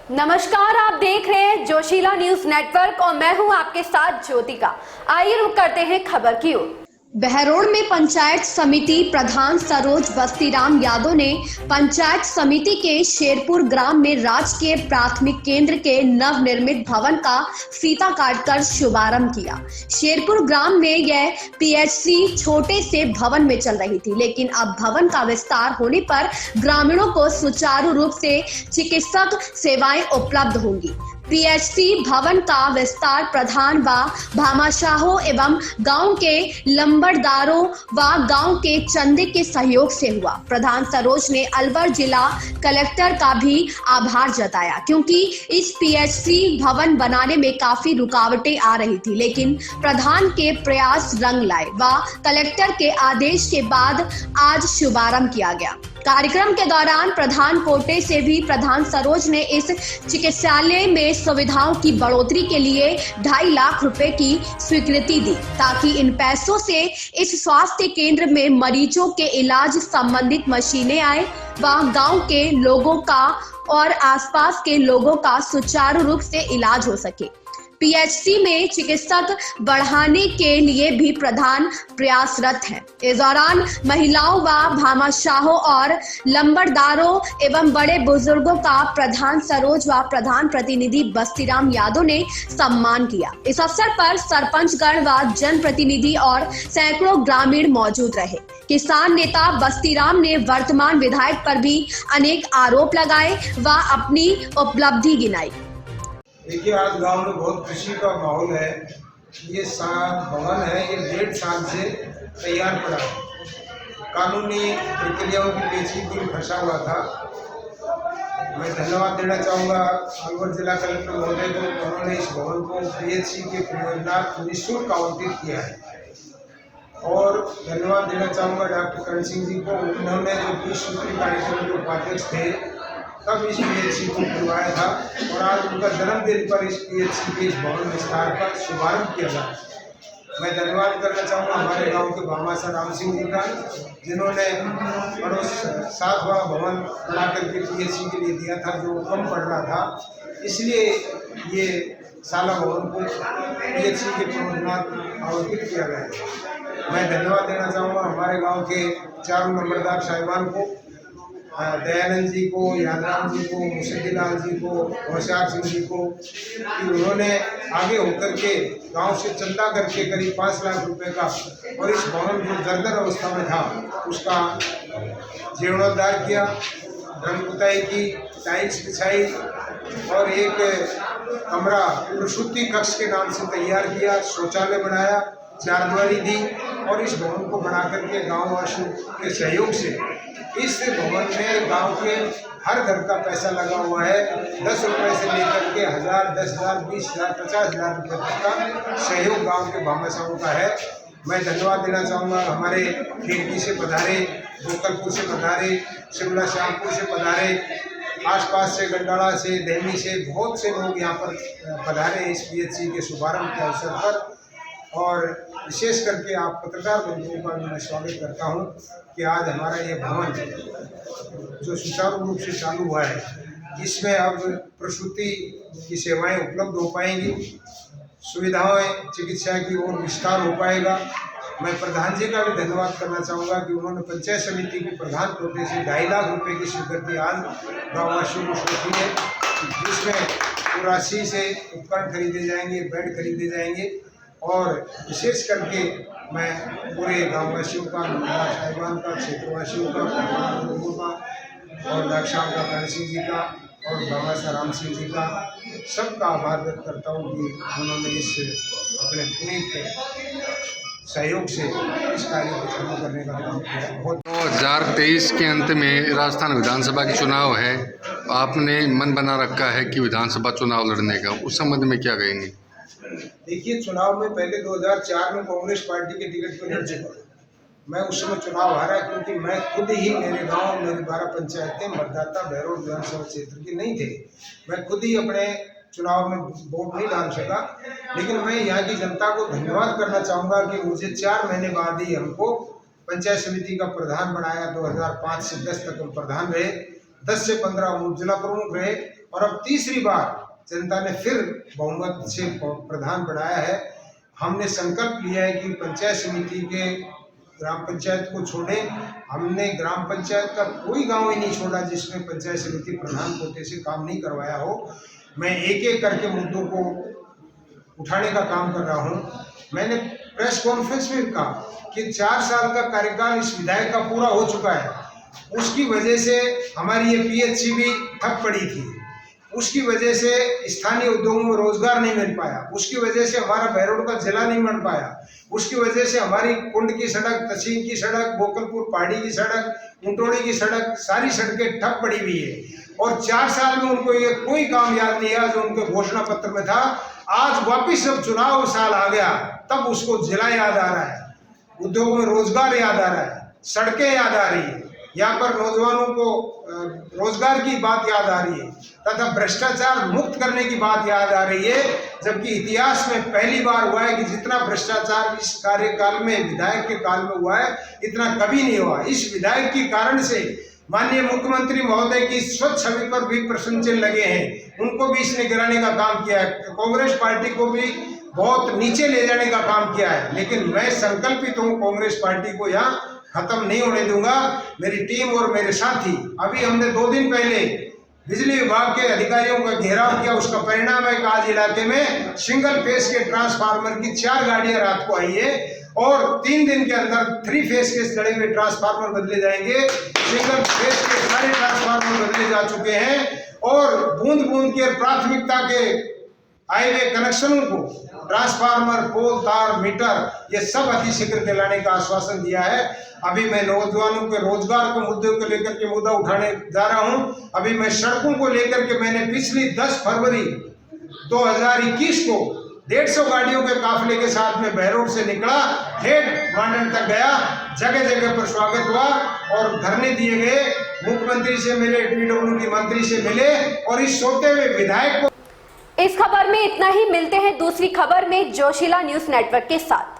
नमस्कार, आप देख रहे हैं जोशीला न्यूज नेटवर्क और मैं हूं आपके साथ ज्योतिका। आइए रुक करते हैं खबर की ओर। बहरोड़ में पंचायत समिति प्रधान सरोज बस्तीराम यादव ने पंचायत समिति के शेरपुर ग्राम में राजकीय प्राथमिक केंद्र के नवनिर्मित भवन का फीता काटकर शुभारंभ किया। शेरपुर ग्राम में यह पीएचसी छोटे से भवन में चल रही थी, लेकिन अब भवन का विस्तार होने पर ग्रामीणों को सुचारू रूप से चिकित्सक सेवाएं उपलब्ध होंगी। पीएचसी भवन का विस्तार प्रधान व भामाशाहों एवं गांव के लंबरदारों व गांव के चंदे के सहयोग से हुआ। प्रधान सरोज ने अलवर जिला कलेक्टर का भी आभार जताया, क्योंकि इस पीएचसी भवन बनाने में काफी रुकावटें आ रही थी, लेकिन प्रधान के प्रयास रंग लाए व कलेक्टर के आदेश के बाद आज शुभारंभ किया गया। कार्यक्रम के दौरान प्रधान कोटे से भी प्रधान सरोज ने इस चिकित्सालय में सुविधाओं की बढ़ोतरी के लिए 2.5 लाख रुपए की स्वीकृति दी, ताकि इन पैसों से इस स्वास्थ्य केंद्र में मरीजों के इलाज संबंधित मशीनें आए व गांव के लोगों का और आसपास के लोगों का सुचारू रूप से इलाज हो सके। पीएचसी में चिकित्सक बढ़ाने के लिए भी प्रधान प्रयासरत है। इस दौरान महिलाओं व भामाशाहों और लंबरदारों एवं बड़े बुजुर्गों का प्रधान सरोज व प्रधान प्रतिनिधि बस्तीराम यादव ने सम्मान किया। इस अवसर पर सरपंचगण व जनप्रतिनिधि और सैकड़ों ग्रामीण मौजूद रहे। किसान नेता बस्तीराम ने वर्तमान विधायक पर भी अनेक आरोप लगाए व अपनी उपलब्धि गिनाई। देखिए, आज गांव में बहुत खुशी का माहौल है। ये भवन है, ये 1.5 साल से तैयार पड़ा है। कानूनी प्रक्रियाओं की पेचीदगी में फंसा हुआ था। मैं धन्यवाद देना चाहूँगा अलवर जिला कलेक्टर महोदय को, उन्होंने इस भवन को पीएचसी के परियोजना निःशुल्क आवंटित किया है। और धन्यवाद देना चाहूँगा डॉक्टर करण सिंह जी को, उन्होंने जो 20 सूत्री कार्यक्रम के उपाध्यक्ष थे तब इस पीएचसी को खुलवाया था और आज उनका जन्मदिन पर इस पीएचसी के इस भवन विस्तार का शुभारंभ किया था। मैं धन्यवाद करना चाहूँगा हमारे गांव के भामाशाह राम सिंह जी का, जिन्होंने 7वां भवन बना करके पीएचसी के लिए दिया था, जो कम पड़ रहा था, इसलिए ये साला भवन को पीएचसी के प्रोन्नत आवंटित किया गया है। मैं धन्यवाद देना चाहूँगा हमारे गाँव के 4 नंबरदार साहिबान को, दयानंद जी को, यादराम जी को, मुसद्दीलाल जी को, होशियार सिंह जी को, कि उन्होंने आगे होकर के गांव से चंदा करके करीब 5 लाख रुपए का, और इस भवन जो जर्जर अवस्था में था उसका जीर्णोद्धार किया, रंग पुताई की, टाइल्स बिछाई और एक कमरा प्रसूति कक्ष के नाम से तैयार किया, शौचालय बनाया, 4 द्वारी दी और इस भवन को बना करके गाँव वासियों के सहयोग से इस भवन में गांव के हर घर का पैसा लगा हुआ है। 10 रुपये से लेकर के 1000, 10,000, 20,000, 50,000 रुपये तक का सहयोग गांव के भामाशाहों का है। मैं धन्यवाद देना चाहूँगा हमारे खिड़की से पधारे, गोकलपुर से पधारे, शिमला श्यामपुर से पधारे, आसपास से गंडाला से, देहमी से बहुत से लोग यहाँ पर पधारे इस पीएचसी के शुभारंभ के अवसर पर। और विशेष करके आप पत्रकार बंधुओं का मैं स्वागत करता हूं कि आज हमारा ये भवन जो सुचारू रूप से चालू हुआ है, इसमें अब प्रसूति की सेवाएं उपलब्ध हो पाएंगी, सुविधाएं चिकित्सा की ओर विस्तार हो पाएगा। मैं प्रधान जी का भी धन्यवाद करना चाहूँगा कि उन्होंने पंचायत समिति के प्रधान कोटे से 2.5 लाख रुपये की स्वीकृति आज गाँववासियों को सौंपी है, जिसमें राशि से उपकरण खरीदे जाएंगे, बेड खरीदे जाएंगे। और विशेष करके मैं पूरे गाँववासियों का, साहिबान का, क्षेत्रवासियों का, लोगों का और डॉक्टर साहब का, करण सिंह जी का और भामाशाह राम सिंह जी का सबका आभार व्यक्त करता हूँ कि उन्होंने इस अपने पूरे सहयोग से इस कार्य को शुरू करने का काम किया। बहुत 2023 के अंत में राजस्थान विधानसभा के चुनाव है, आपने मन बना रखा है कि विधानसभा चुनाव लड़ने का, उस संबंध में क्या कहेंगे? देखिए, चुनाव में पहले 2004 में कांग्रेस पार्टी के टिकट पर लड़ चुका। मैं उस समय चुनाव हारा, क्योंकि मैं खुद ही, मेरे गांव, मेरी 12 पंचायतें मतदाता बहरोड़ विधानसभा क्षेत्र की नहीं थे। मैं खुद ही अपने चुनाव में वोट नहीं डाल सका, लेकिन मैं यहाँ की जनता को धन्यवाद करना चाहूँगा कि मुझे 4 महीने बाद ही हमको पंचायत समिति का प्रधान बनाया। 2005 से 10 तक हम प्रधान रहे, 10 से 15 जिला प्रमुख रहे और अब तीसरी बार जनता ने फिर बहुमत से प्रधान बनाया है। हमने संकल्प लिया है कि पंचायत समिति के ग्राम पंचायत को छोड़े। हमने ग्राम पंचायत का कोई गांव ही नहीं छोड़ा जिसमें पंचायत समिति प्रधान पोते से काम नहीं करवाया हो। मैं एक एक करके मुद्दों को उठाने का काम कर रहा हूं। मैंने प्रेस कॉन्फ्रेंस में कहा कि 4 साल का कार्यकाल इस विधायक का पूरा हो चुका है। उसकी वजह से हमारी ये पीएचसी भी ठप पड़ी थी। उसकी वजह से स्थानीय उद्योगों में रोजगार नहीं मिल पाया। उसकी वजह से हमारा बहरोड का जिला नहीं बन पाया। उसकी वजह से हमारी कुंड की सड़क, तहसील की सड़क, गोकलपुर पहाड़ी की सड़क, मुंटोड़ी की सड़क, सारी सड़कें ठप पड़ी हुई है। और 4 साल में उनको ये कोई काम याद नहीं आया जो उनके घोषणा पत्र में था। आज वापिस जब चुनाव साल आ गया तब उसको जिला याद आ रहा है, उद्योग में रोजगार याद आ रहा है, सड़कें याद आ रही है, यहाँ पर नौजवानों को रोजगार की बात याद आ रही है तथा भ्रष्टाचार मुक्त करने की बात याद आ रही है। जबकि इतिहास में पहली बार हुआ है कि जितना भ्रष्टाचार इस कार्यकाल में विधायक के काल में हुआ है इतना कभी नहीं हुआ। इस विधायक के कारण से माननीय मुख्यमंत्री महोदय की स्वच्छ छवि पर भी प्रश्न चिन्ह लगे हैं। उनको भी इसने गिराने का काम किया है। कांग्रेस पार्टी को भी बहुत नीचे ले जाने का काम किया है। लेकिन मैं संकल्पित हूँ कांग्रेस पार्टी को यहाँ खत्म नहीं होने दूंगा। मेरी टीम और मेरे साथी, अभी हमने 2 दिन पहले बिजली विभाग के अधिकारियों का घेराव किया। उसका परिणाम है कि आज इलाके में सिंगल फेस के ट्रांसफार्मर की 4 गाड़ियां रात को आई है और 3 दिन के अंदर 3 फेस के जड़े हुए ट्रांसफार्मर बदले जाएंगे। सिंगल फेस के सारे ट्रांसफार्मर बदले जा चुके हैं और बूंद बूंद के प्राथमिकता के आए हुए कनेक्शनों को ट्रांसफार्मर, पोल, तार, मीटर ये सब अतिशीघ्र दिलाने का आश्वासन दिया है। अभी मैं नौजवानों के रोजगार के मुद्दे को लेकर के मुद्दा उठाने जा रहा हूं। अभी मैं सड़कों को लेकर के मैंने पिछली 10 फरवरी 2021 को 150 गाड़ियों के काफिले के साथ में बहरोड से निकला, ठेठ मांडन तक गया, जगह जगह पर स्वागत हुआ और धरने दिए गए। मुख्यमंत्री से मिले, पीडब्ल्यूडी मंत्री से मिले और इस सोते हुए विधायक को। इस खबर में इतना ही। मिलते हैं दूसरी खबर में जोशीला न्यूज नेटवर्क के साथ।